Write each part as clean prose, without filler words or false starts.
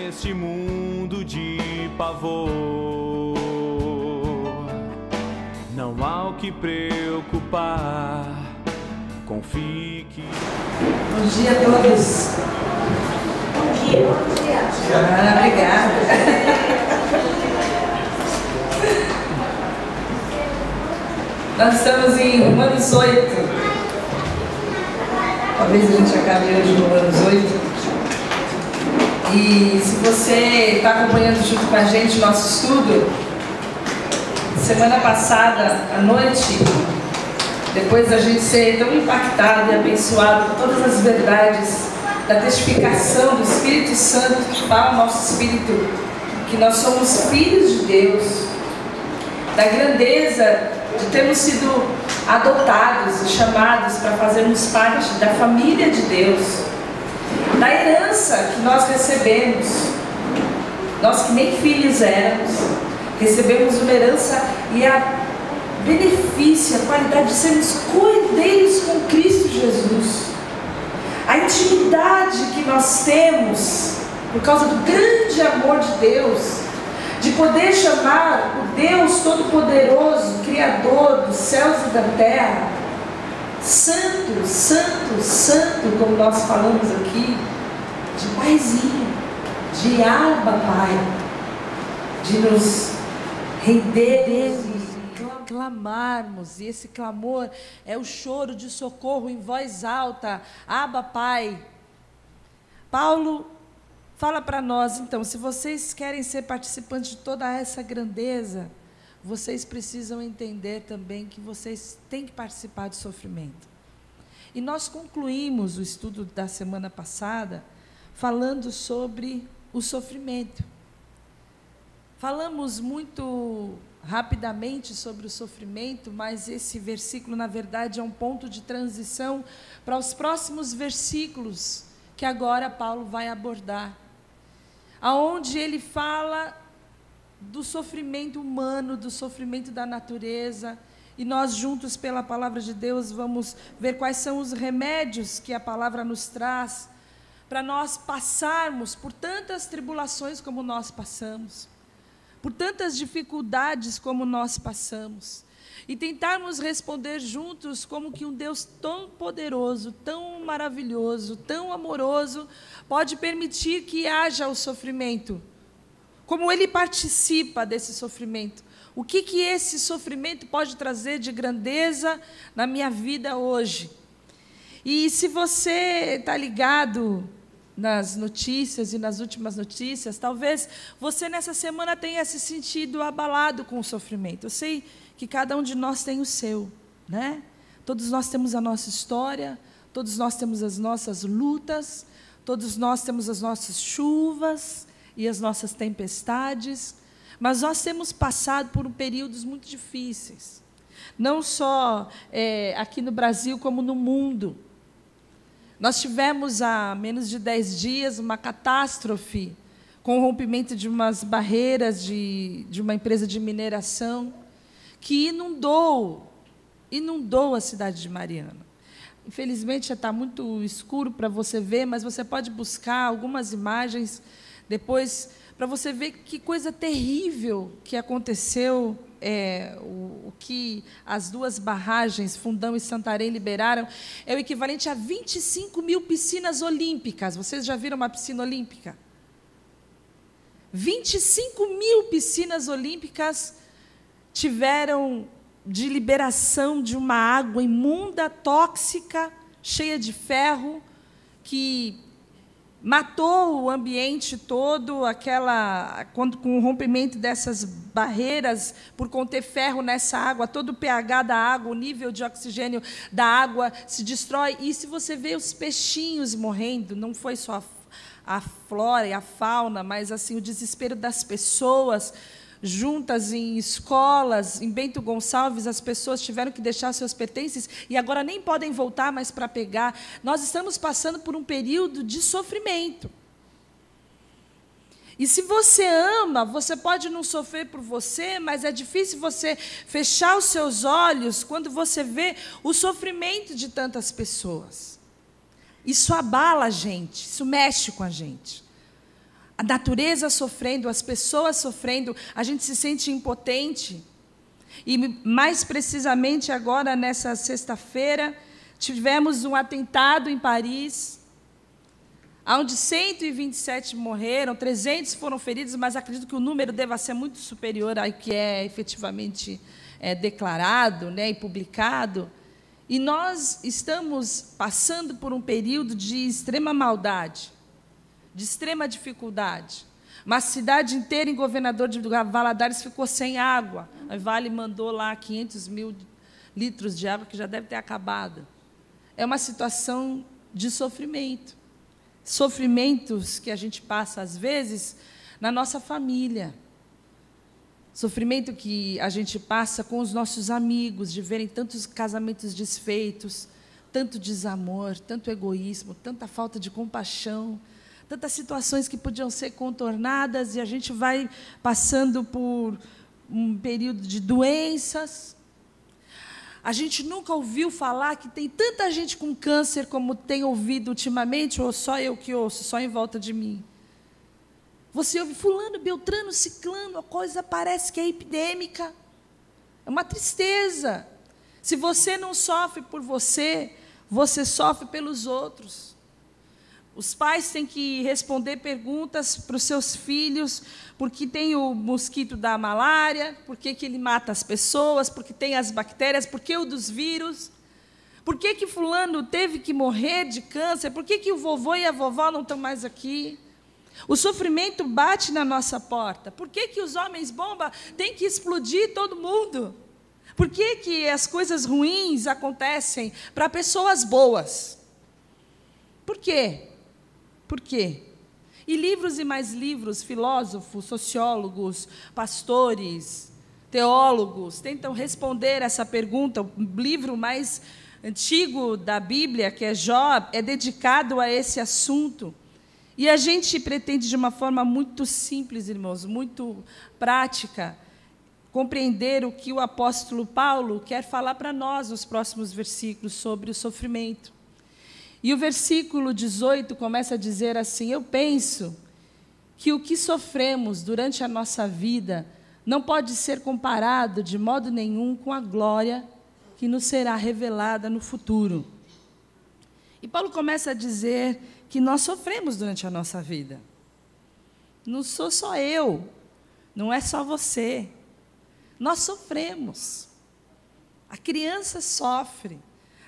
neste mundo de pavor. Não há o que preocupar, confie que... Bom dia a todos. Bom dia. Obrigada. Nós estamos em Romanos 8. Talvez a gente acabe hoje em Romanos 8. E se você está acompanhando junto com a gente o nosso estudo, semana passada à noite, depois da gente ser tão impactado e abençoado por todas as verdades da testificação do Espírito Santo que fala ao nosso espírito que nós somos filhos de Deus, da grandeza de termos sido adotados e chamados para fazermos parte da família de Deus, da herança que nós recebemos, nós que nem filhos éramos, recebemos uma herança e a benefício, a qualidade de sermos co-herdeiros com Cristo Jesus, a intimidade que nós temos por causa do grande amor de Deus, de poder chamar o Deus Todo-Poderoso, Criador dos céus e da terra, Santo, Santo, Santo, como nós falamos aqui, de Paizinho, de Abba Pai, de nos rendermos e clamarmos, e esse clamor é o choro de socorro em voz alta, Abba Pai. Paulo fala para nós, então, se vocês querem ser participantes de toda essa grandeza, vocês precisam entender também que vocês têm que participar do sofrimento. E nós concluímos o estudo da semana passada falando sobre o sofrimento. Falamos muito rapidamente sobre o sofrimento, mas esse versículo, na verdade, é um ponto de transição para os próximos versículos que agora Paulo vai abordar, aonde ele fala do sofrimento humano, do sofrimento da natureza, e nós juntos, pela palavra de Deus, vamos ver quais são os remédios que a palavra nos traz para nós passarmos por tantas tribulações como nós passamos, por tantas dificuldades como nós passamos, e tentarmos responder juntos como que um Deus tão poderoso, tão maravilhoso, tão amoroso, pode permitir que haja o sofrimento, como Ele participa desse sofrimento. O que esse sofrimento pode trazer de grandeza na minha vida hoje? E se você está ligado nas notícias e nas últimas notícias, talvez você nessa semana tenha se sentido abalado com o sofrimento. Eu sei que cada um de nós tem o seu, né? Todos nós temos a nossa história, todos nós temos as nossas lutas, todos nós temos as nossas chuvas e as nossas tempestades, mas nós temos passado por períodos muito difíceis, não só aqui no Brasil, como no mundo. Nós tivemos há menos de 10 dias uma catástrofe com o rompimento de umas barreiras de uma empresa de mineração que inundou a cidade de Mariana. Infelizmente já está muito escuro para você ver, mas você pode buscar algumas imagens depois para você ver que coisa terrível que aconteceu. O que as duas barragens, Fundão e Santarém, liberaram é o equivalente a 25 mil piscinas olímpicas. Vocês já viram uma piscina olímpica? 25 mil piscinas olímpicas tiveram de liberação de uma água imunda, tóxica, cheia de ferro, que matou o ambiente todo, com o rompimento dessas barreiras, por conter ferro nessa água, todo o pH da água, o nível de oxigênio da água se destrói. E se você vê os peixinhos morrendo, não foi só a flora e a fauna, mas assim, o desespero das pessoas, juntas em escolas, em Bento Gonçalves, as pessoas tiveram que deixar seus pertences e agora nem podem voltar mais para pegar. Nós estamos passando por um período de sofrimento. E se você ama, você pode não sofrer por você, mas é difícil você fechar os seus olhos quando você vê o sofrimento de tantas pessoas. Isso abala a gente, isso mexe com a gente. a natureza sofrendo, as pessoas sofrendo, a gente se sente impotente. E, mais precisamente, agora, nessa sexta-feira, tivemos um atentado em Paris, onde 127 morreram, 300 foram feridos, mas acredito que o número deva ser muito superior ao que é efetivamente declarado, né, e publicado. E nós estamos passando por um período de extrema maldade, de extrema dificuldade. Uma cidade inteira em Governador de Valadares ficou sem água. A Vale mandou lá 500 mil litros de água, que já deve ter acabado. É uma situação de sofrimento. Sofrimentos que a gente passa, às vezes, na nossa família. Sofrimento que a gente passa com os nossos amigos, de verem tantos casamentos desfeitos, tanto desamor, tanto egoísmo, tanta falta de compaixão, tantas situações que podiam ser contornadas, e a gente vai passando por um período de doenças. A gente nunca ouviu falar que tem tanta gente com câncer como tem ouvido ultimamente, ou só eu que ouço, só em volta de mim. Você ouve fulano, beltrano, ciclano, a coisa parece que é epidêmica. É uma tristeza. Se você não sofre por você, você sofre pelos outros. Os pais têm que responder perguntas para os seus filhos, porque tem o mosquito da malária, por que ele mata as pessoas, porque tem as bactérias, por que o dos vírus, por que fulano teve que morrer de câncer, por que o vovô e a vovó não estão mais aqui. O sofrimento bate na nossa porta. Por que os homens-bomba têm que explodir todo mundo? Por que as coisas ruins acontecem para pessoas boas? Por quê? Por quê? E livros e mais livros, filósofos, sociólogos, pastores, teólogos, tentam responder essa pergunta. O livro mais antigo da Bíblia, que é Jó, é dedicado a esse assunto. E a gente pretende, de uma forma muito simples, irmãos, muito prática, compreender o que o apóstolo Paulo quer falar para nós nos próximos versículos sobre o sofrimento. E o versículo 18 começa a dizer assim: eu penso que o que sofremos durante a nossa vida não pode ser comparado de modo nenhum com a glória que nos será revelada no futuro. E Paulo começa a dizer que nós sofremos durante a nossa vida. Não sou só eu, não é só você. Nós sofremos. A criança sofre.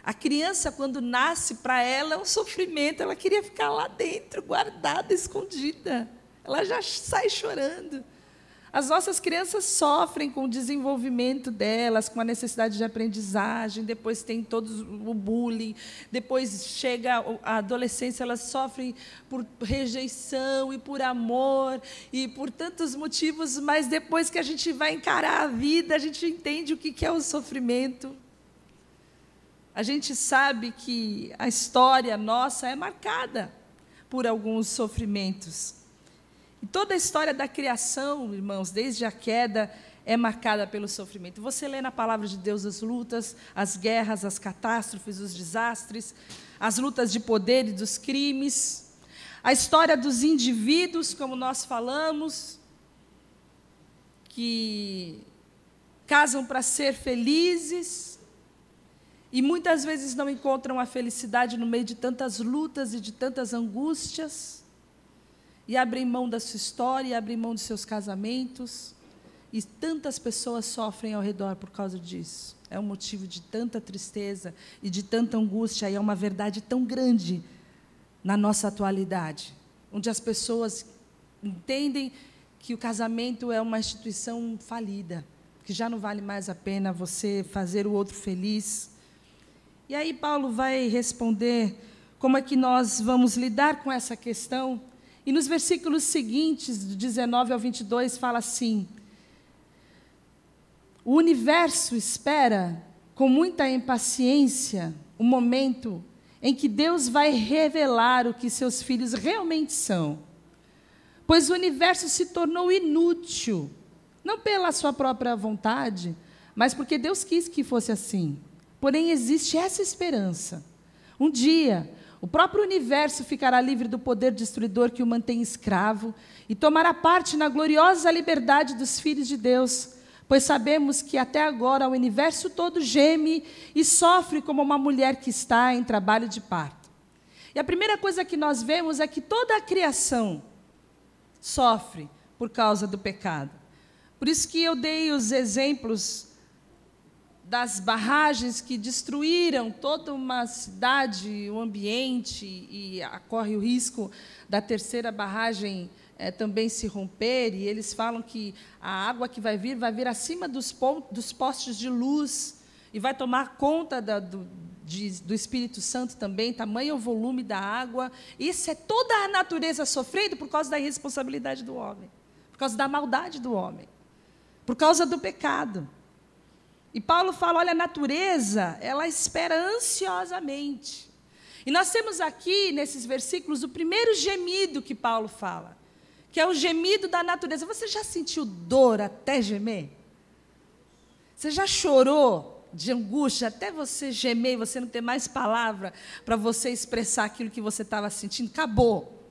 A criança, quando nasce, para ela é um sofrimento. Ela queria ficar lá dentro, guardada, escondida. Ela já sai chorando. As nossas crianças sofrem com o desenvolvimento delas, com a necessidade de aprendizagem, depois tem todo o bullying, depois chega a adolescência, elas sofrem por rejeição e por amor, e por tantos motivos, mas depois que a gente vai encarar a vida, a gente entende o que é o sofrimento. A gente sabe que a história nossa é marcada por alguns sofrimentos. E toda a história da criação, irmãos, desde a queda, é marcada pelo sofrimento. Você lê na palavra de Deus as lutas, as guerras, as catástrofes, os desastres, as lutas de poder e dos crimes, a história dos indivíduos, como nós falamos, que casam para ser felizes e muitas vezes não encontram a felicidade no meio de tantas lutas e de tantas angústias, e abrem mão da sua história, e abrem mão dos seus casamentos, e tantas pessoas sofrem ao redor por causa disso. É um motivo de tanta tristeza e de tanta angústia, e é uma verdade tão grande na nossa atualidade, onde as pessoas entendem que o casamento é uma instituição falida, que já não vale mais a pena você fazer o outro feliz. E aí Paulo vai responder como é que nós vamos lidar com essa questão. E nos versículos seguintes, do 19 ao 22, fala assim: o universo espera com muita impaciência o momento em que Deus vai revelar o que seus filhos realmente são. Pois o universo se tornou inútil, não pela sua própria vontade, mas porque Deus quis que fosse assim. Porém, existe essa esperança. Um dia, O próprio universo ficará livre do poder destruidor que o mantém escravo e tomará parte na gloriosa liberdade dos filhos de Deus, pois sabemos que até agora o universo todo geme e sofre como uma mulher que está em trabalho de parto. E a primeira coisa que nós vemos é que toda a criação sofre por causa do pecado. Por isso que eu dei os exemplos das barragens que destruíram toda uma cidade, o ambiente, e corre o risco da terceira barragem também se romper, e eles falam que a água que vai vir acima dos postes de luz, e vai tomar conta do Espírito Santo também, tamanho o volume da água. Isso é toda a natureza sofrendo por causa da irresponsabilidade do homem, por causa da maldade do homem, por causa do pecado. E Paulo fala, olha, a natureza, ela espera ansiosamente. E nós temos aqui, nesses versículos, o primeiro gemido que Paulo fala, que é o gemido da natureza. Você já sentiu dor até gemer? Você já chorou de angústia até você gemer e você não ter mais palavra para você expressar aquilo que você estava sentindo? Acabou.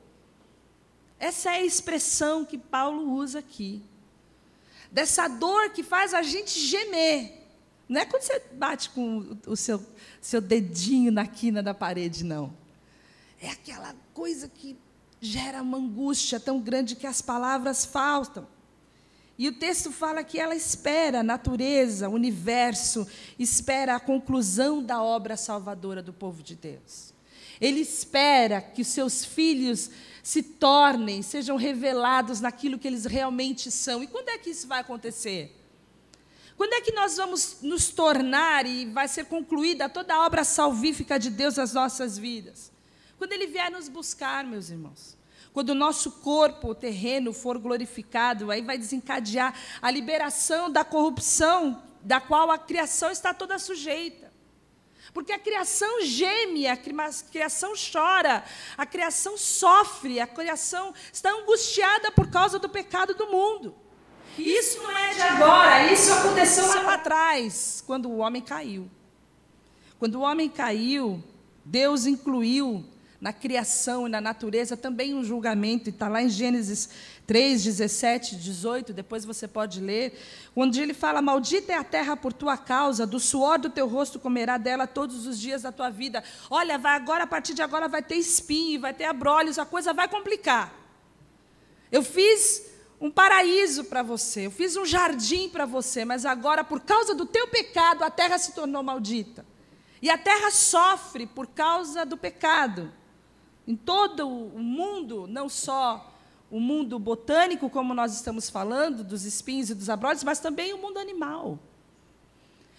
Essa é a expressão que Paulo usa aqui. Dessa dor que faz a gente gemer. Não é quando você bate com o seu dedinho na quina da parede, não. É aquela coisa que gera uma angústia tão grande que as palavras faltam. E o texto fala que ela espera, a natureza, o universo, espera a conclusão da obra salvadora do povo de Deus. Ele espera que os seus filhos se tornem, sejam revelados naquilo que eles realmente são. E quando é que isso vai acontecer? Quando é que nós vamos nos tornar e vai ser concluída toda a obra salvífica de Deus nas nossas vidas? Quando Ele vier nos buscar, meus irmãos. Quando o nosso corpo terreno for glorificado, aí vai desencadear a liberação da corrupção, da qual a criação está toda sujeita. Porque a criação geme, a criação chora, a criação sofre, a criação está angustiada por causa do pecado do mundo. E isso não é de agora, isso aconteceu lá atrás, quando o homem caiu. Quando o homem caiu, Deus incluiu na criação e na natureza também um julgamento, e está lá em Gênesis 3, 17, 18, depois você pode ler, onde ele fala, maldita é a terra por tua causa, do suor do teu rosto comerá dela todos os dias da tua vida. Olha, a partir de agora vai ter espinho, vai ter abrolhos, a coisa vai complicar. Eu fiz um paraíso para você, eu fiz um jardim para você, mas agora, por causa do teu pecado, a terra se tornou maldita. E a terra sofre por causa do pecado. Em todo o mundo, não só o mundo botânico, como nós estamos falando, dos espinhos e dos abrolhos, mas também o mundo animal.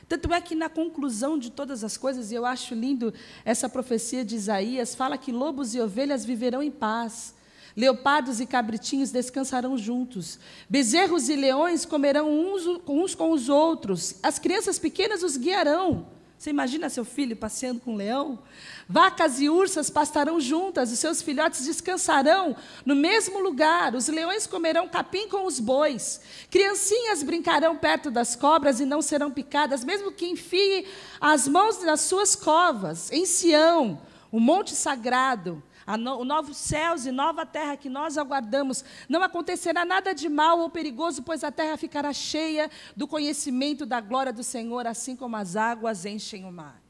Tanto é que na conclusão de todas as coisas, e eu acho lindo essa profecia de Isaías, fala que lobos e ovelhas viverão em paz, leopardos e cabritinhos descansarão juntos, bezerros e leões comerão uns com os outros, as crianças pequenas os guiarão. Você imagina seu filho passeando com um leão? Vacas e ursas pastarão juntas, os seus filhotes descansarão no mesmo lugar, os leões comerão capim com os bois, criancinhas brincarão perto das cobras e não serão picadas, mesmo que enfie as mãos nas suas covas. Em Sião, o monte sagrado, o novo céus e nova terra que nós aguardamos, não acontecerá nada de mal ou perigoso, pois a terra ficará cheia do conhecimento da glória do Senhor, assim como as águas enchem o mar.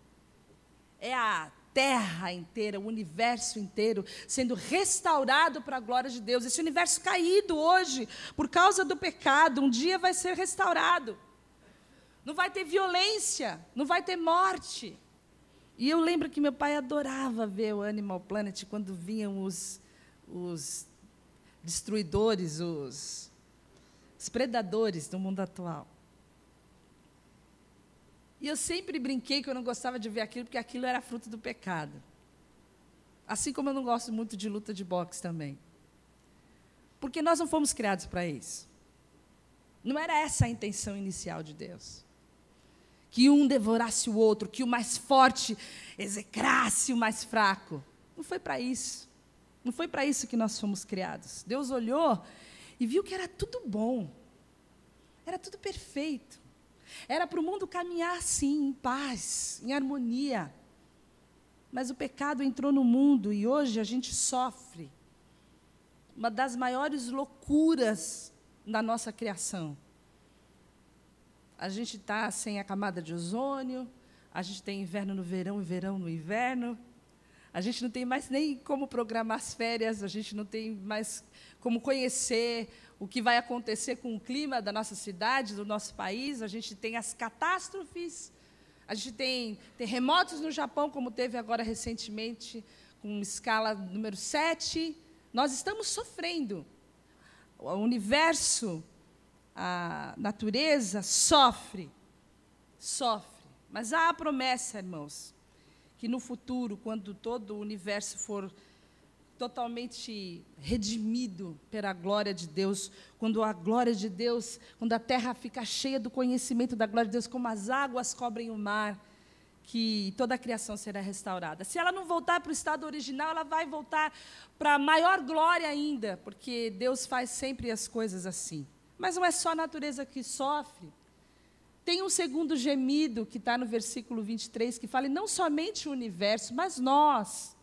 É a terra inteira, o universo inteiro, sendo restaurado para a glória de Deus. Esse universo caído hoje, por causa do pecado, um dia vai ser restaurado. Não vai ter violência, não vai ter morte. E eu lembro que meu pai adorava ver o Animal Planet quando vinham os destruidores, os predadores do mundo atual. E eu sempre brinquei que eu não gostava de ver aquilo, porque aquilo era fruto do pecado. Assim como eu não gosto muito de luta de boxe também. Porque nós não fomos criados para isso. Não era essa a intenção inicial de Deus. Que um devorasse o outro, que o mais forte execrasse o mais fraco. Não foi para isso. Não foi para isso que nós fomos criados. Deus olhou e viu que era tudo bom. Era tudo perfeito. Era para o mundo caminhar assim, em paz, em harmonia. Mas o pecado entrou no mundo e hoje a gente sofre uma das maiores loucuras da nossa criação. A gente está sem a camada de ozônio, a gente tem inverno no verão e verão no inverno, a gente não tem mais nem como programar as férias, a gente não tem mais como conhecer o que vai acontecer com o clima da nossa cidade, do nosso país, a gente tem as catástrofes, a gente tem terremotos no Japão, como teve agora recentemente, com escala número 7. Nós estamos sofrendo. O universo, a natureza sofre. Mas há a promessa, irmãos, que no futuro, quando todo o universo for totalmente redimido pela glória de Deus, quando a glória de Deus, quando a terra fica cheia do conhecimento da glória de Deus, como as águas cobrem o mar, que toda a criação será restaurada. Se ela não voltar para o estado original, ela vai voltar para maior glória ainda, porque Deus faz sempre as coisas assim. Mas não é só a natureza que sofre. Tem um segundo gemido, que está no versículo 23, que fala, e não somente o universo, mas nós,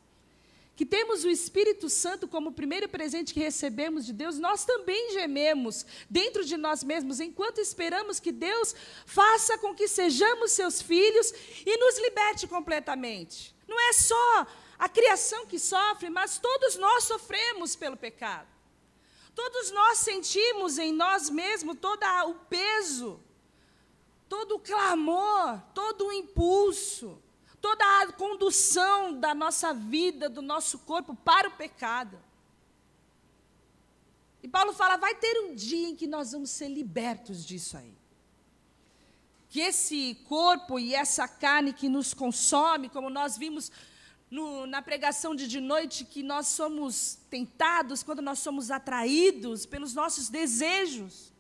que temos o Espírito Santo como o primeiro presente que recebemos de Deus, nós também gememos dentro de nós mesmos, enquanto esperamos que Deus faça com que sejamos seus filhos e nos liberte completamente. Não é só a criação que sofre, mas todos nós sofremos pelo pecado. Todos nós sentimos em nós mesmos todo o peso, todo o clamor, todo o impulso, toda a condução da nossa vida, do nosso corpo para o pecado. E Paulo fala, vai ter um dia em que nós vamos ser libertos disso aí. Que esse corpo e essa carne que nos consome, como nós vimos na pregação de noite, que nós somos tentados, quando nós somos atraídos pelos nossos desejos.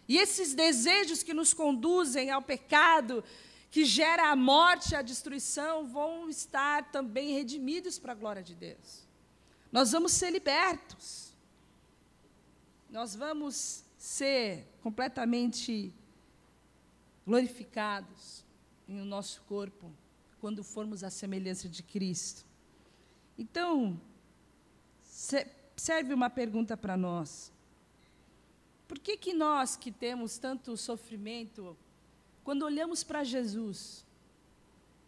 E esses desejos que nos conduzem ao pecado, que gera a morte e a destruição, vão estar também redimidos para a glória de Deus. Nós vamos ser libertos. Nós vamos ser completamente glorificados no nosso corpo, quando formos à semelhança de Cristo. Então, serve uma pergunta para nós. Por que nós que temos tanto sofrimento, quando olhamos para Jesus,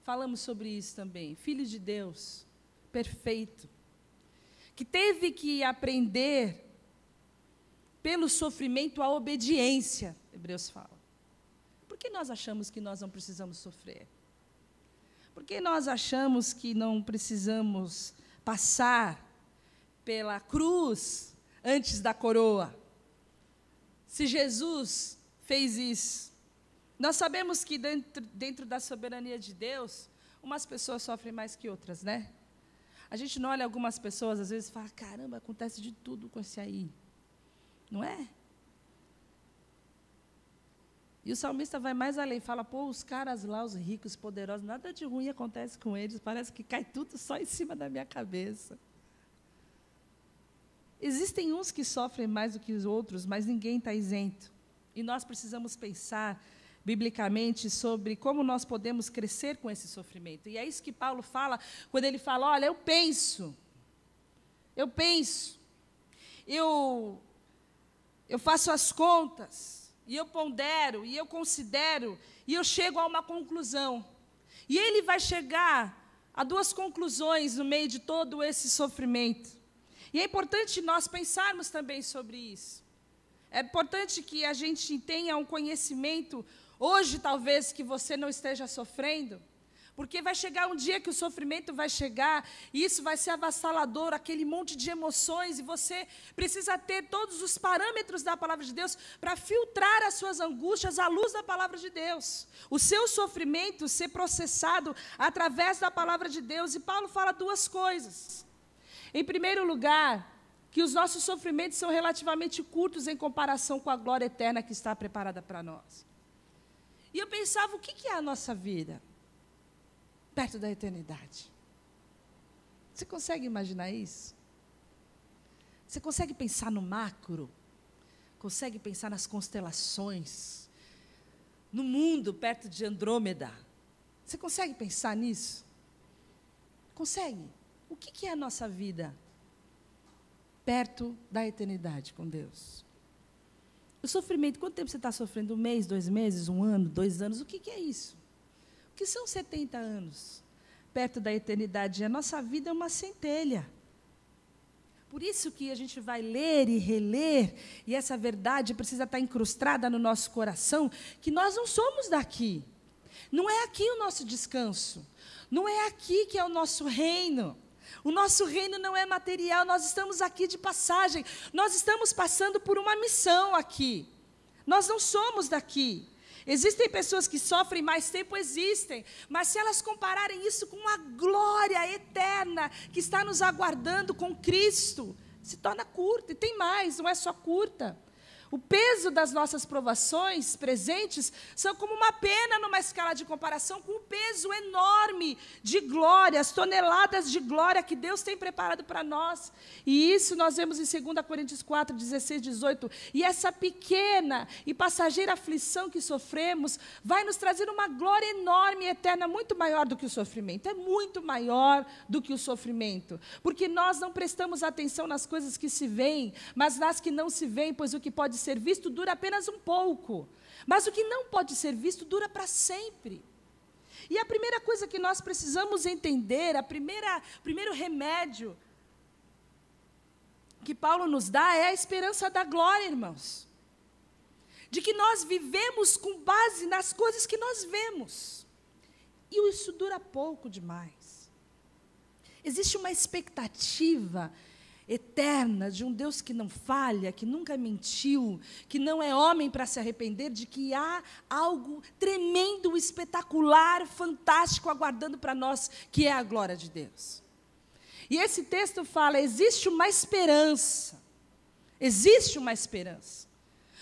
falamos sobre isso também, Filho de Deus, perfeito, que teve que aprender pelo sofrimento a obediência, Hebreus fala. Por que nós achamos que nós não precisamos sofrer? Por que nós achamos que não precisamos passar pela cruz antes da coroa? Se Jesus fez isso, nós sabemos que dentro da soberania de Deus, umas pessoas sofrem mais que outras, né? A gente não olha algumas pessoas, às vezes, e fala, caramba, acontece de tudo com esse aí. Não é? E o salmista vai mais além, fala, pô, os caras lá, os ricos, poderosos, nada de ruim acontece com eles, parece que cai tudo só em cima da minha cabeça. Existem uns que sofrem mais do que os outros, mas ninguém está isento. E nós precisamos pensar biblicamente sobre como nós podemos crescer com esse sofrimento. E é isso que Paulo fala, quando ele fala, olha, eu penso, eu faço as contas, e eu pondero, e eu considero, e eu chego a uma conclusão. E ele vai chegar a duas conclusões no meio de todo esse sofrimento. E é importante nós pensarmos também sobre isso. É importante que a gente tenha um conhecimento, hoje talvez que você não esteja sofrendo, porque vai chegar um dia que o sofrimento vai chegar, e isso vai ser avassalador, aquele monte de emoções, e você precisa ter todos os parâmetros da palavra de Deus para filtrar as suas angústias à luz da palavra de Deus. O seu sofrimento ser processado através da palavra de Deus. E Paulo fala duas coisas. Em primeiro lugar, que os nossos sofrimentos são relativamente curtos em comparação com a glória eterna que está preparada para nós. E eu pensava, o que é a nossa vida perto da eternidade? Você consegue imaginar isso? Você consegue pensar no macro? Consegue pensar nas constelações? No mundo perto de Andrômeda? Você consegue pensar nisso? Consegue? O que é a nossa vida perto da eternidade com Deus? O sofrimento, quanto tempo você está sofrendo? 1 mês, 2 meses, 1 ano, 2 anos? O que é isso? O que são 70 anos perto da eternidade? A nossa vida é uma centelha. Por isso que a gente vai ler e reler, e essa verdade precisa estar incrustada no nosso coração, que nós não somos daqui. Não é aqui o nosso descanso. Não é aqui que é o nosso reino. O nosso reino não é material, nós estamos aqui de passagem. Nós estamos passando por uma missão aqui. Nós não somos daqui. Existem pessoas que sofrem mais tempo, existem, mas se elas compararem isso com a glória eterna que está nos aguardando com Cristo, se torna curta. E tem mais, não é só curta. O peso das nossas provações presentes são como uma pena numa escala de comparação com o peso enorme de glória, as toneladas de glória que Deus tem preparado para nós. E isso nós vemos em 2 Coríntios 4, 16, 18. E essa pequena e passageira aflição que sofremos vai nos trazer uma glória enorme e eterna, muito maior do que o sofrimento. É muito maior do que o sofrimento. Porque nós não prestamos atenção nas coisas que se veem, mas nas que não se veem, pois o que pode ser visto dura apenas um pouco, mas o que não pode ser visto dura para sempre. E a primeira coisa que nós precisamos entender, primeiro remédio que Paulo nos dá é a esperança da glória, irmãos. De que nós vivemos com base nas coisas que nós vemos. E isso dura pouco demais. Existe uma expectativa eterna de um Deus que não falha, que nunca mentiu, que não é homem para se arrepender, de que há algo tremendo, espetacular, fantástico aguardando para nós, que é a glória de Deus. E esse texto fala, existe uma esperança. Existe uma esperança.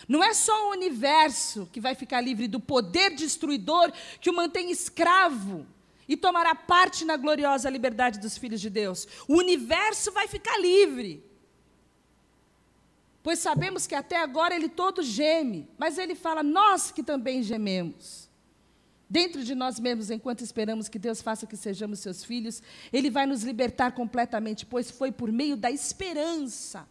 Não é só o universo que vai ficar livre do poder destruidor que o mantém escravo e tomará parte na gloriosa liberdade dos filhos de Deus. O universo vai ficar livre. Pois sabemos que até agora ele todo geme, mas ele fala, nós que também gememos. Dentro de nós mesmos, enquanto esperamos que Deus faça que sejamos seus filhos, ele vai nos libertar completamente, pois foi por meio da esperança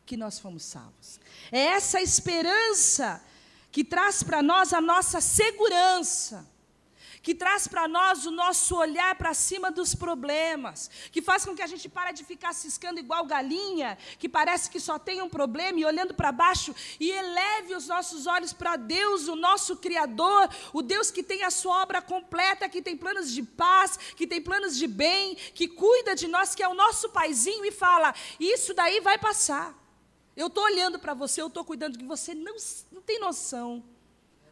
que nós fomos salvos. É essa esperança que traz para nós a nossa segurança, que traz para nós o nosso olhar para cima dos problemas, que faz com que a gente pare de ficar ciscando igual galinha, que parece que só tem um problema, e olhando para baixo, e eleve os nossos olhos para Deus, o nosso Criador, o Deus que tem a sua obra completa, que tem planos de paz, que tem planos de bem, que cuida de nós, que é o nosso paizinho, e fala, isso daí vai passar. Eu estou olhando para você, eu estou cuidando de você, não tem noção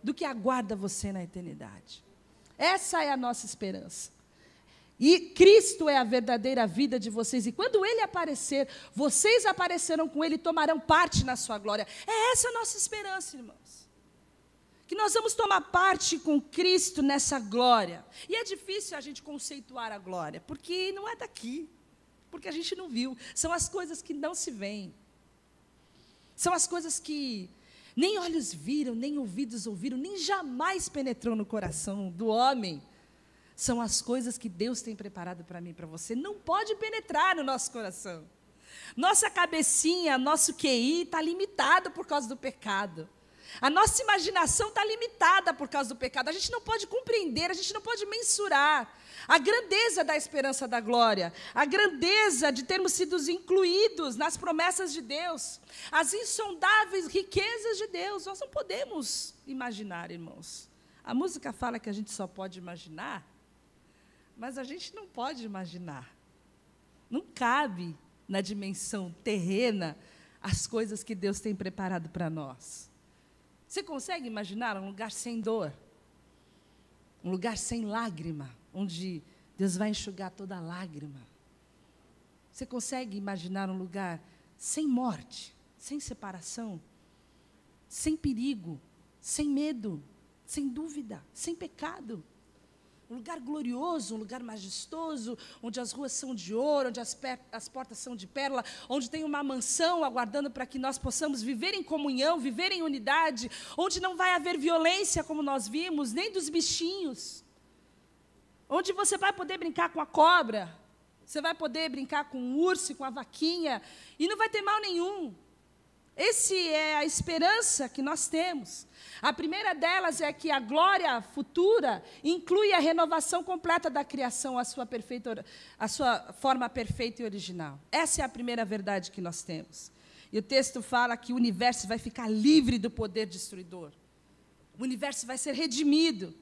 do que aguarda você na eternidade. Essa é a nossa esperança. E Cristo é a verdadeira vida de vocês. E quando Ele aparecer, vocês aparecerão com Ele e tomarão parte na sua glória. É essa a nossa esperança, irmãos. Que nós vamos tomar parte com Cristo nessa glória. E é difícil a gente conceituar a glória, porque não é daqui. Porque a gente não viu. São as coisas que não se veem. São as coisas que nem olhos viram, nem ouvidos ouviram, nem jamais penetrou no coração do homem. São as coisas que Deus tem preparado para mim e para você. Não pode penetrar no nosso coração. Nossa cabecinha, nosso QI está limitado por causa do pecado. A nossa imaginação está limitada por causa do pecado. A gente não pode compreender, a gente não pode mensurar a grandeza da esperança da glória, a grandeza de termos sido incluídos nas promessas de Deus, as insondáveis riquezas de Deus. Nós não podemos imaginar, irmãos. A música fala que a gente só pode imaginar, mas a gente não pode imaginar. Não cabe na dimensão terrena as coisas que Deus tem preparado para nós. Você consegue imaginar um lugar sem dor? Um lugar sem lágrima, onde Deus vai enxugar toda lágrima? Você consegue imaginar um lugar sem morte, sem separação, sem perigo, sem medo, sem dúvida, sem pecado? Um lugar glorioso, um lugar majestoso, onde as ruas são de ouro, onde as portas são de pérola, onde tem uma mansão aguardando para que nós possamos viver em comunhão, viver em unidade, onde não vai haver violência, como nós vimos, nem dos bichinhos, onde você vai poder brincar com a cobra, Você vai poder brincar com o urso, com a vaquinha, e não vai ter mal nenhum. Essa é a esperança que nós temos. A primeira delas é que a glória futura inclui a renovação completa da criação, a sua forma perfeita e original. Essa é a primeira verdade que nós temos. E o texto fala que o universo vai ficar livre do poder destruidor. O universo vai ser redimido.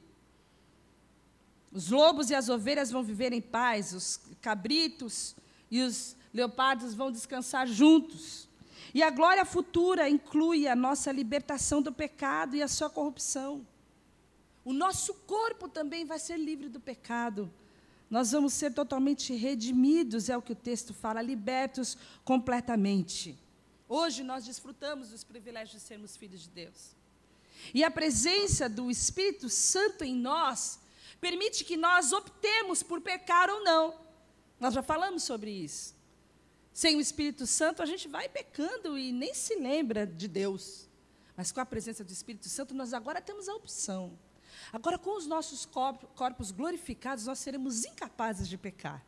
Os lobos e as ovelhas vão viver em paz, os cabritos e os leopardos vão descansar juntos. E a glória futura inclui a nossa libertação do pecado e a sua corrupção. O nosso corpo também vai ser livre do pecado. Nós vamos ser totalmente redimidos, é o que o texto fala, libertos completamente. Hoje nós desfrutamos dos privilégios de sermos filhos de Deus. E a presença do Espírito Santo em nós permite que nós optemos por pecar ou não. Nós já falamos sobre isso. Sem o Espírito Santo, a gente vai pecando e nem se lembra de Deus. Mas com a presença do Espírito Santo, nós agora temos a opção. Agora, com os nossos corpos glorificados, nós seremos incapazes de pecar.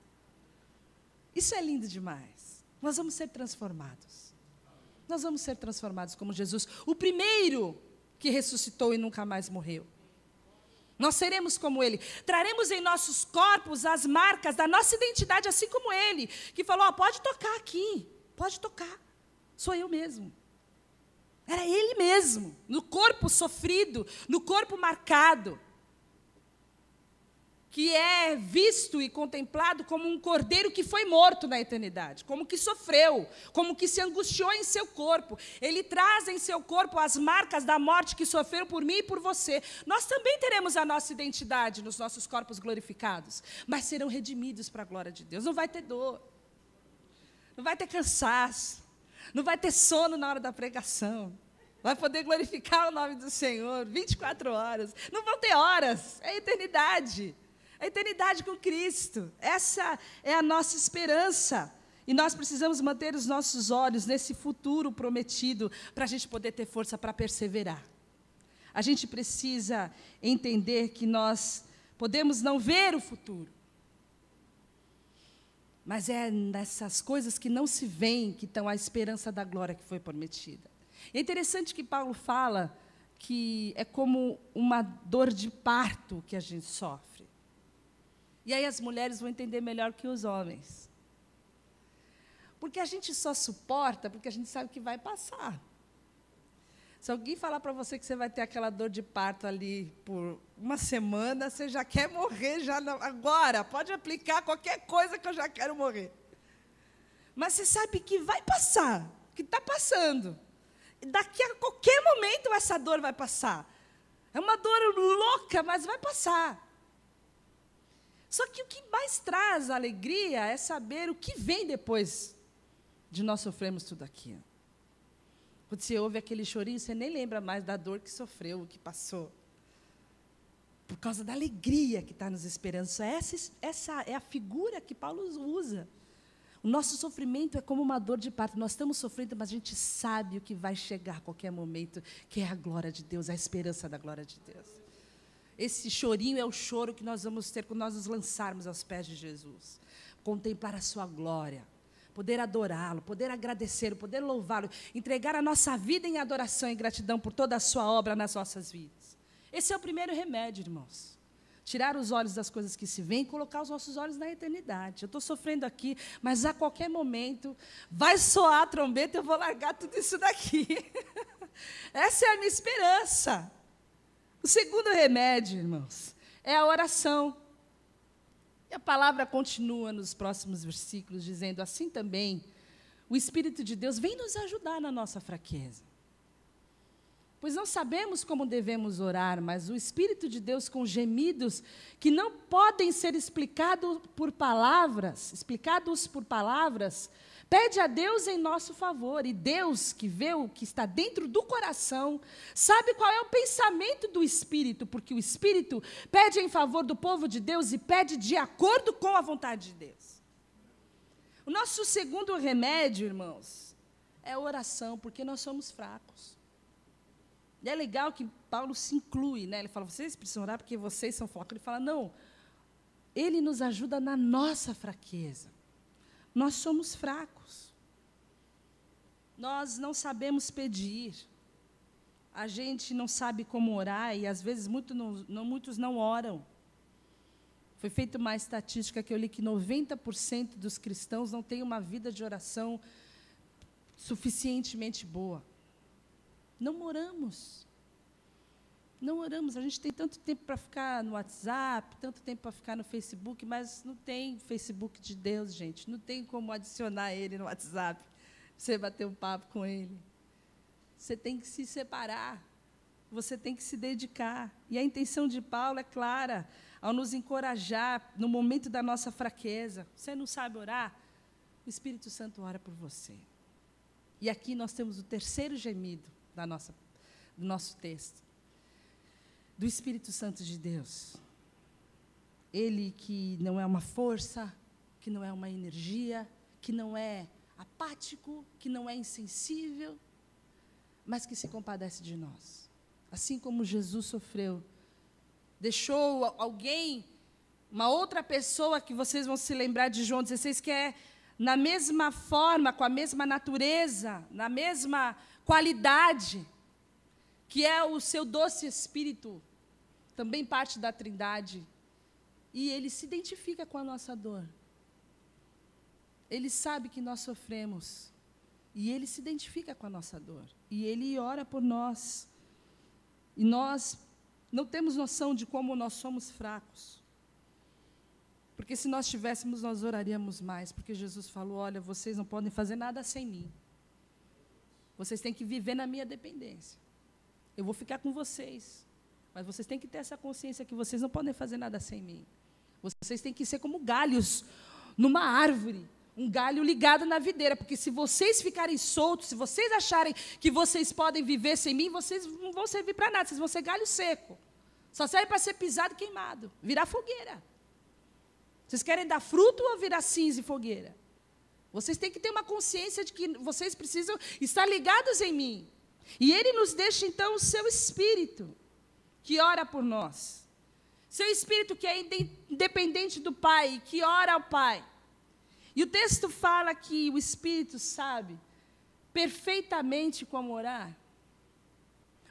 Isso é lindo demais. Nós vamos ser transformados. Nós vamos ser transformados como Jesus, o primeiro que ressuscitou e nunca mais morreu. Nós seremos como Ele. Traremos em nossos corpos as marcas da nossa identidade, assim como Ele, que falou, pode tocar aqui, pode tocar. Sou eu mesmo. Era Ele mesmo, no corpo sofrido, no corpo marcado, que é visto e contemplado como um cordeiro que foi morto na eternidade, como que sofreu, como que se angustiou em seu corpo. Ele traz em seu corpo as marcas da morte que sofreu por mim e por você. Nós também teremos a nossa identidade nos nossos corpos glorificados, mas serão redimidos para a glória de Deus. Não vai ter dor, não vai ter cansaço, não vai ter sono na hora da pregação. Vai poder glorificar o nome do Senhor 24 horas. Não vão ter horas, é a eternidade. A eternidade com Cristo. Essa é a nossa esperança. E nós precisamos manter os nossos olhos nesse futuro prometido para a gente poder ter força para perseverar. A gente precisa entender que nós podemos não ver o futuro. Mas é nessas coisas que não se veem que estão a esperança da glória que foi prometida. É interessante que Paulo fala que é como uma dor de parto que a gente sofre. E aí as mulheres vão entender melhor que os homens. Porque a gente só suporta porque a gente sabe que vai passar. Se alguém falar para você que você vai ter aquela dor de parto ali por uma semana, você já quer morrer já agora. Pode aplicar qualquer coisa que eu já quero morrer. Mas você sabe que vai passar, que está passando. Daqui a qualquer momento essa dor vai passar. É uma dor louca, mas vai passar. Só que o que mais traz alegria é saber o que vem depois de nós sofrermos tudo aquilo. Quando você ouve aquele chorinho, você nem lembra mais da dor que sofreu, o que passou. Por causa da alegria que está nos esperando. Essa é a figura que Paulo usa. O nosso sofrimento é como uma dor de parto. Nós estamos sofrendo, mas a gente sabe o que vai chegar a qualquer momento, que é a glória de Deus, a esperança da glória de Deus. Esse chorinho é o choro que nós vamos ter quando nós nos lançarmos aos pés de Jesus. Contemplar a sua glória, poder adorá-lo, poder agradecê-lo, poder louvá-lo, entregar a nossa vida em adoração e gratidão por toda a sua obra nas nossas vidas. Esse é o primeiro remédio, irmãos. Tirar os olhos das coisas que se veem e colocar os nossos olhos na eternidade. Eu estou sofrendo aqui, mas a qualquer momento vai soar a trombeta e eu vou largar tudo isso daqui. Essa é a minha esperança. O segundo remédio, irmãos, é a oração. E a palavra continua nos próximos versículos, dizendo assim também, o Espírito de Deus vem nos ajudar na nossa fraqueza. Pois não sabemos como devemos orar, mas o Espírito de Deus, com gemidos que não podem ser explicados por palavras, pede a Deus em nosso favor. E Deus, que vê o que está dentro do coração, sabe qual é o pensamento do Espírito, porque o Espírito pede em favor do povo de Deus e pede de acordo com a vontade de Deus. O nosso segundo remédio, irmãos, é a oração, porque nós somos fracos. E é legal que Paulo se inclui, né? Ele fala, vocês precisam orar porque vocês são fracos. Ele fala, não, ele nos ajuda na nossa fraqueza. Nós somos fracos. Nós não sabemos pedir. A gente não sabe como orar e, às vezes, muitos não oram. Foi feita uma estatística que eu li que 90% dos cristãos não têm uma vida de oração suficientemente boa. Não oramos. Não oramos. A gente tem tanto tempo para ficar no WhatsApp, tanto tempo para ficar no Facebook, mas não tem Facebook de Deus, gente. Não tem como adicionar ele no WhatsApp, você bater um papo com ele. Você tem que se separar. Você tem que se dedicar. E a intenção de Paulo é clara, ao nos encorajar no momento da nossa fraqueza. Você não sabe orar? O Espírito Santo ora por você. E aqui nós temos o terceiro gemido do nosso texto. Do Espírito Santo de Deus. Ele que não é uma força, que não é uma energia, que não é apático, que não é insensível, mas que se compadece de nós. Assim como Jesus sofreu, deixou alguém, uma outra pessoa que vocês vão se lembrar de João 16, que é na mesma forma, com a mesma natureza, na mesma qualidade, que é o seu doce Espírito, também parte da Trindade, e ele se identifica com a nossa dor. Ele sabe que nós sofremos, e ele se identifica com a nossa dor, e ele ora por nós. E nós não temos noção de como nós somos fracos. Porque se nós tivéssemos, nós oraríamos mais, porque Jesus falou, olha, vocês não podem fazer nada sem mim. Vocês têm que viver na minha dependência. Eu vou ficar com vocês, mas vocês têm que ter essa consciência que vocês não podem fazer nada sem mim. Vocês têm que ser como galhos numa árvore, um galho ligado na videira, porque se vocês ficarem soltos, se vocês acharem que vocês podem viver sem mim, vocês não vão servir para nada, vocês vão ser galho seco. Só serve para ser pisado e queimado, virar fogueira. Vocês querem dar fruto ou virar cinza e fogueira? Vocês têm que ter uma consciência de que vocês precisam estar ligados em mim. E ele nos deixa, então, o seu Espírito, que ora por nós. Seu Espírito que é independente do Pai, que ora ao Pai. E o texto fala que o Espírito sabe perfeitamente como orar.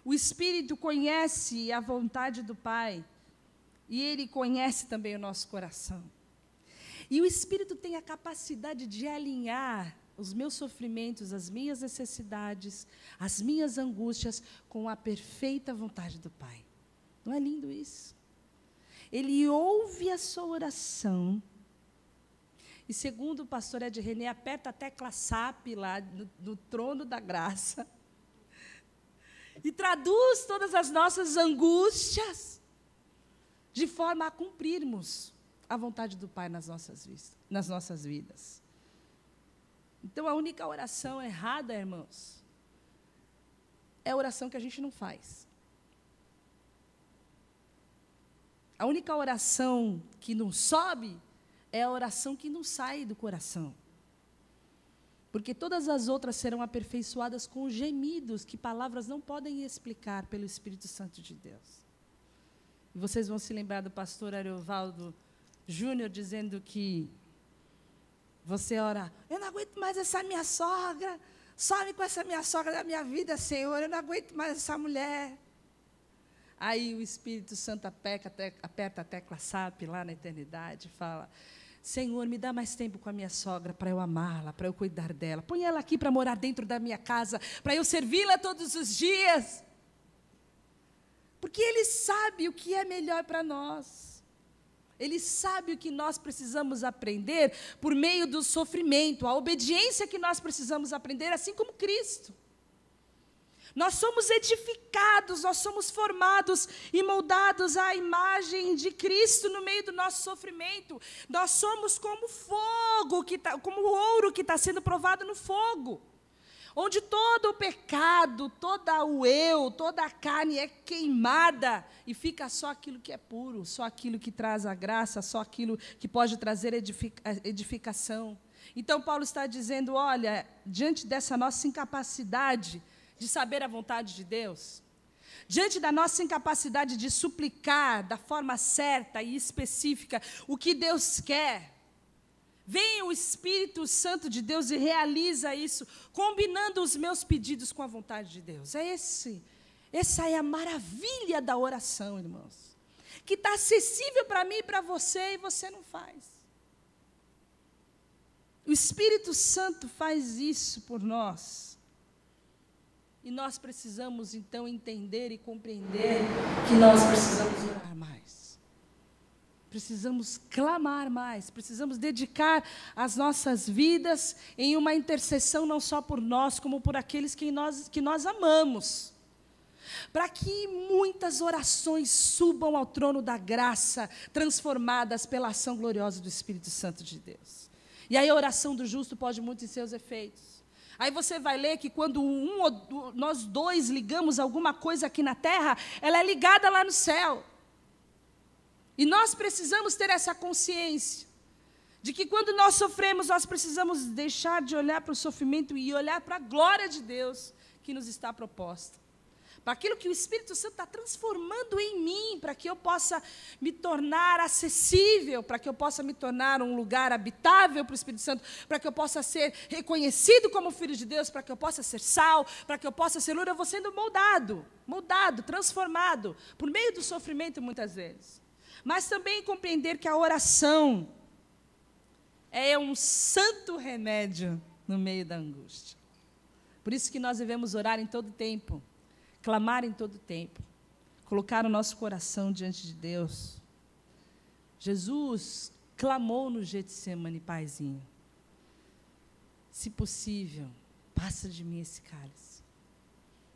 O Espírito conhece a vontade do Pai. E ele conhece também o nosso coração. E o Espírito tem a capacidade de alinhar os meus sofrimentos, as minhas necessidades, as minhas angústias com a perfeita vontade do Pai. Não é lindo isso? Ele ouve a sua oração. E segundo o pastor Ed René, aperta a tecla SAP lá no trono da graça. E traduz todas as nossas angústias de forma a cumprirmos a vontade do Pai nas nossas vidas. Então, a única oração errada, irmãos, é a oração que a gente não faz. A única oração que não sobe é a oração que não sai do coração. Porque todas as outras serão aperfeiçoadas com gemidos que palavras não podem explicar pelo Espírito Santo de Deus. E vocês vão se lembrar do pastor Ariovaldo Júnior dizendo que você ora, eu não aguento mais essa minha sogra, some com essa minha sogra da minha vida, Senhor, eu não aguento mais essa mulher. Aí o Espírito Santo aperta a tecla SAP lá na eternidade e fala, Senhor, me dá mais tempo com a minha sogra para eu amá-la, para eu cuidar dela. Põe ela aqui para morar dentro da minha casa, para eu servi-la todos os dias. Porque Ele sabe o que é melhor para nós. Ele sabe o que nós precisamos aprender por meio do sofrimento, a obediência que nós precisamos aprender, assim como Cristo. Nós somos edificados, nós somos formados e moldados à imagem de Cristo no meio do nosso sofrimento. Nós somos como fogo, como o ouro que está sendo provado no fogo. Onde todo o pecado, toda o eu, toda a carne é queimada e fica só aquilo que é puro, só aquilo que traz a graça, só aquilo que pode trazer edificação. Então, Paulo está dizendo, olha, diante dessa nossa incapacidade de saber a vontade de Deus, diante da nossa incapacidade de suplicar da forma certa e específica o que Deus quer, vem o Espírito Santo de Deus e realiza isso, combinando os meus pedidos com a vontade de Deus. Essa é a maravilha da oração, irmãos, que está acessível para mim e para você, e você não faz. O Espírito Santo faz isso por nós. E nós precisamos, então, entender e compreender que nós precisamos orar mais. Precisamos clamar mais, precisamos dedicar as nossas vidas em uma intercessão não só por nós, como por aqueles que nós amamos. Para que muitas orações subam ao trono da graça, transformadas pela ação gloriosa do Espírito Santo de Deus. E aí a oração do justo pode muito em seus efeitos. Aí você vai ler que quando nós dois ligamos alguma coisa aqui na terra, ela é ligada lá no céu. E nós precisamos ter essa consciência de que quando nós sofremos, nós precisamos deixar de olhar para o sofrimento e olhar para a glória de Deus que nos está proposta. Para aquilo que o Espírito Santo está transformando em mim, para que eu possa me tornar acessível, para que eu possa me tornar um lugar habitável para o Espírito Santo, para que eu possa ser reconhecido como filho de Deus, para que eu possa ser sal, para que eu possa ser luz. Eu vou sendo moldado, transformado, por meio do sofrimento muitas vezes. Mas também compreender que a oração é um santo remédio no meio da angústia. Por isso que nós devemos orar em todo tempo, clamar em todo tempo, colocar o nosso coração diante de Deus. Jesus clamou no Getsemane, Paizinho, se possível, passa de mim esse cálice.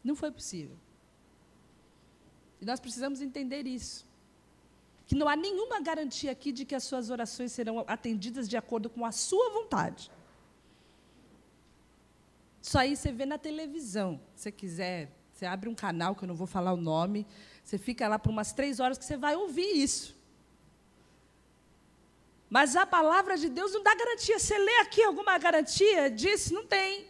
Não foi possível. E nós precisamos entender isso. Que não há nenhuma garantia aqui de que as suas orações serão atendidas de acordo com a sua vontade. Isso aí você vê na televisão, se você quiser. Você abre um canal, que eu não vou falar o nome, você fica lá por umas 3 horas que você vai ouvir isso. Mas a palavra de Deus não dá garantia. Você lê aqui alguma garantia disso? Não tem.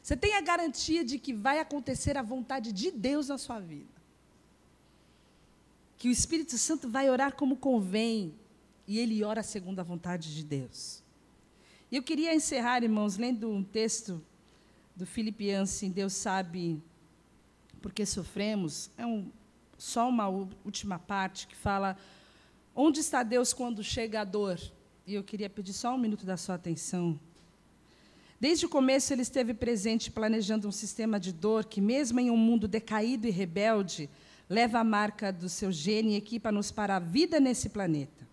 Você tem a garantia de que vai acontecer a vontade de Deus na sua vida. Que o Espírito Santo vai orar como convém, e ele ora segundo a vontade de Deus. E eu queria encerrar, irmãos, lendo um texto do Filipenses, Deus sabe porque sofremos. Só uma última parte que fala, onde está Deus quando chega a dor? E eu queria pedir só 1 minuto da sua atenção. Desde o começo ele esteve presente planejando um sistema de dor que, mesmo em um mundo decaído e rebelde, leva a marca do seu gene e equipa-nos para a vida nesse planeta.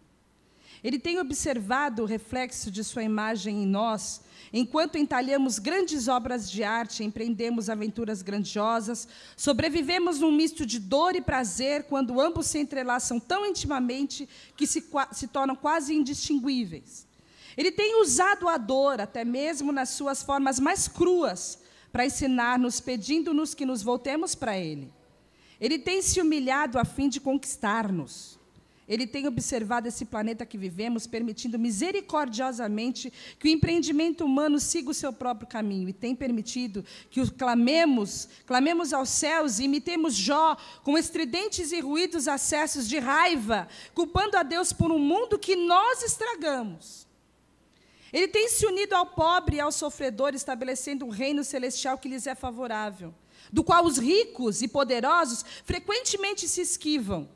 Ele tem observado o reflexo de sua imagem em nós, enquanto entalhamos grandes obras de arte, empreendemos aventuras grandiosas, sobrevivemos num misto de dor e prazer, quando ambos se entrelaçam tão intimamente que se tornam quase indistinguíveis. Ele tem usado a dor, até mesmo nas suas formas mais cruas, para ensinar-nos, pedindo-nos que nos voltemos para Ele. Ele tem se humilhado a fim de conquistar-nos. Ele tem observado esse planeta que vivemos, permitindo misericordiosamente que o empreendimento humano siga o seu próprio caminho, e tem permitido que clamemos aos céus e imitemos Jó com estridentes e ruídos acessos de raiva, culpando a Deus por um mundo que nós estragamos. Ele tem se unido ao pobre e ao sofredor, estabelecendo um reino celestial que lhes é favorável, do qual os ricos e poderosos frequentemente se esquivam.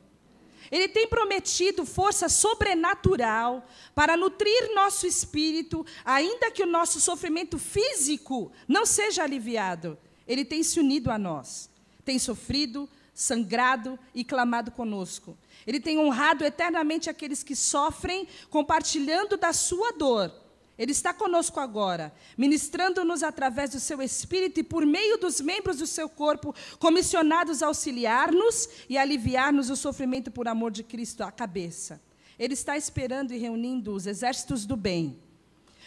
Ele tem prometido força sobrenatural para nutrir nosso espírito, ainda que o nosso sofrimento físico não seja aliviado. Ele tem se unido a nós, tem sofrido, sangrado e clamado conosco. Ele tem honrado eternamente aqueles que sofrem, compartilhando da sua dor. Ele está conosco agora, ministrando-nos através do seu Espírito e por meio dos membros do seu corpo, comissionados a auxiliar-nos e aliviar-nos o sofrimento por amor de Cristo, a cabeça. Ele está esperando e reunindo os exércitos do bem.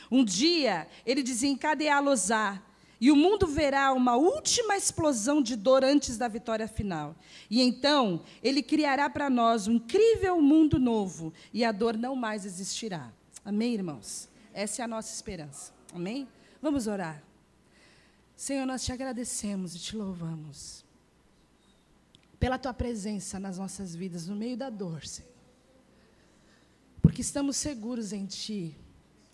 Um dia, ele desencadeá-los-á, e o mundo verá uma última explosão de dor antes da vitória final. E então, ele criará para nós um incrível mundo novo, e a dor não mais existirá. Amém, irmãos? Essa é a nossa esperança. Amém? Vamos orar. Senhor, nós te agradecemos e te louvamos pela tua presença nas nossas vidas, no meio da dor, Senhor. Porque estamos seguros em ti.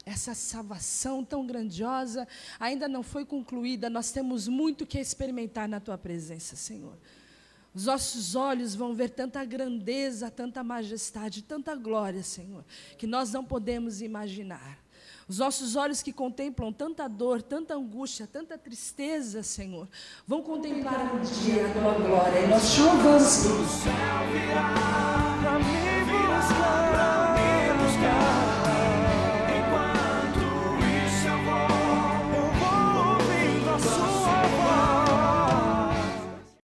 essa salvação tão grandiosa ainda não foi concluída. Nós temos muito que experimentar na Tua presença, Senhor. Os nossos olhos vão ver tanta grandeza, tanta majestade, tanta glória, Senhor, que nós não podemos imaginar. Os nossos olhos que contemplam tanta dor, tanta angústia, tanta tristeza, Senhor, vão contemplar um dia a Tua glória. E nós te louvamos. O céu virá pra me buscar.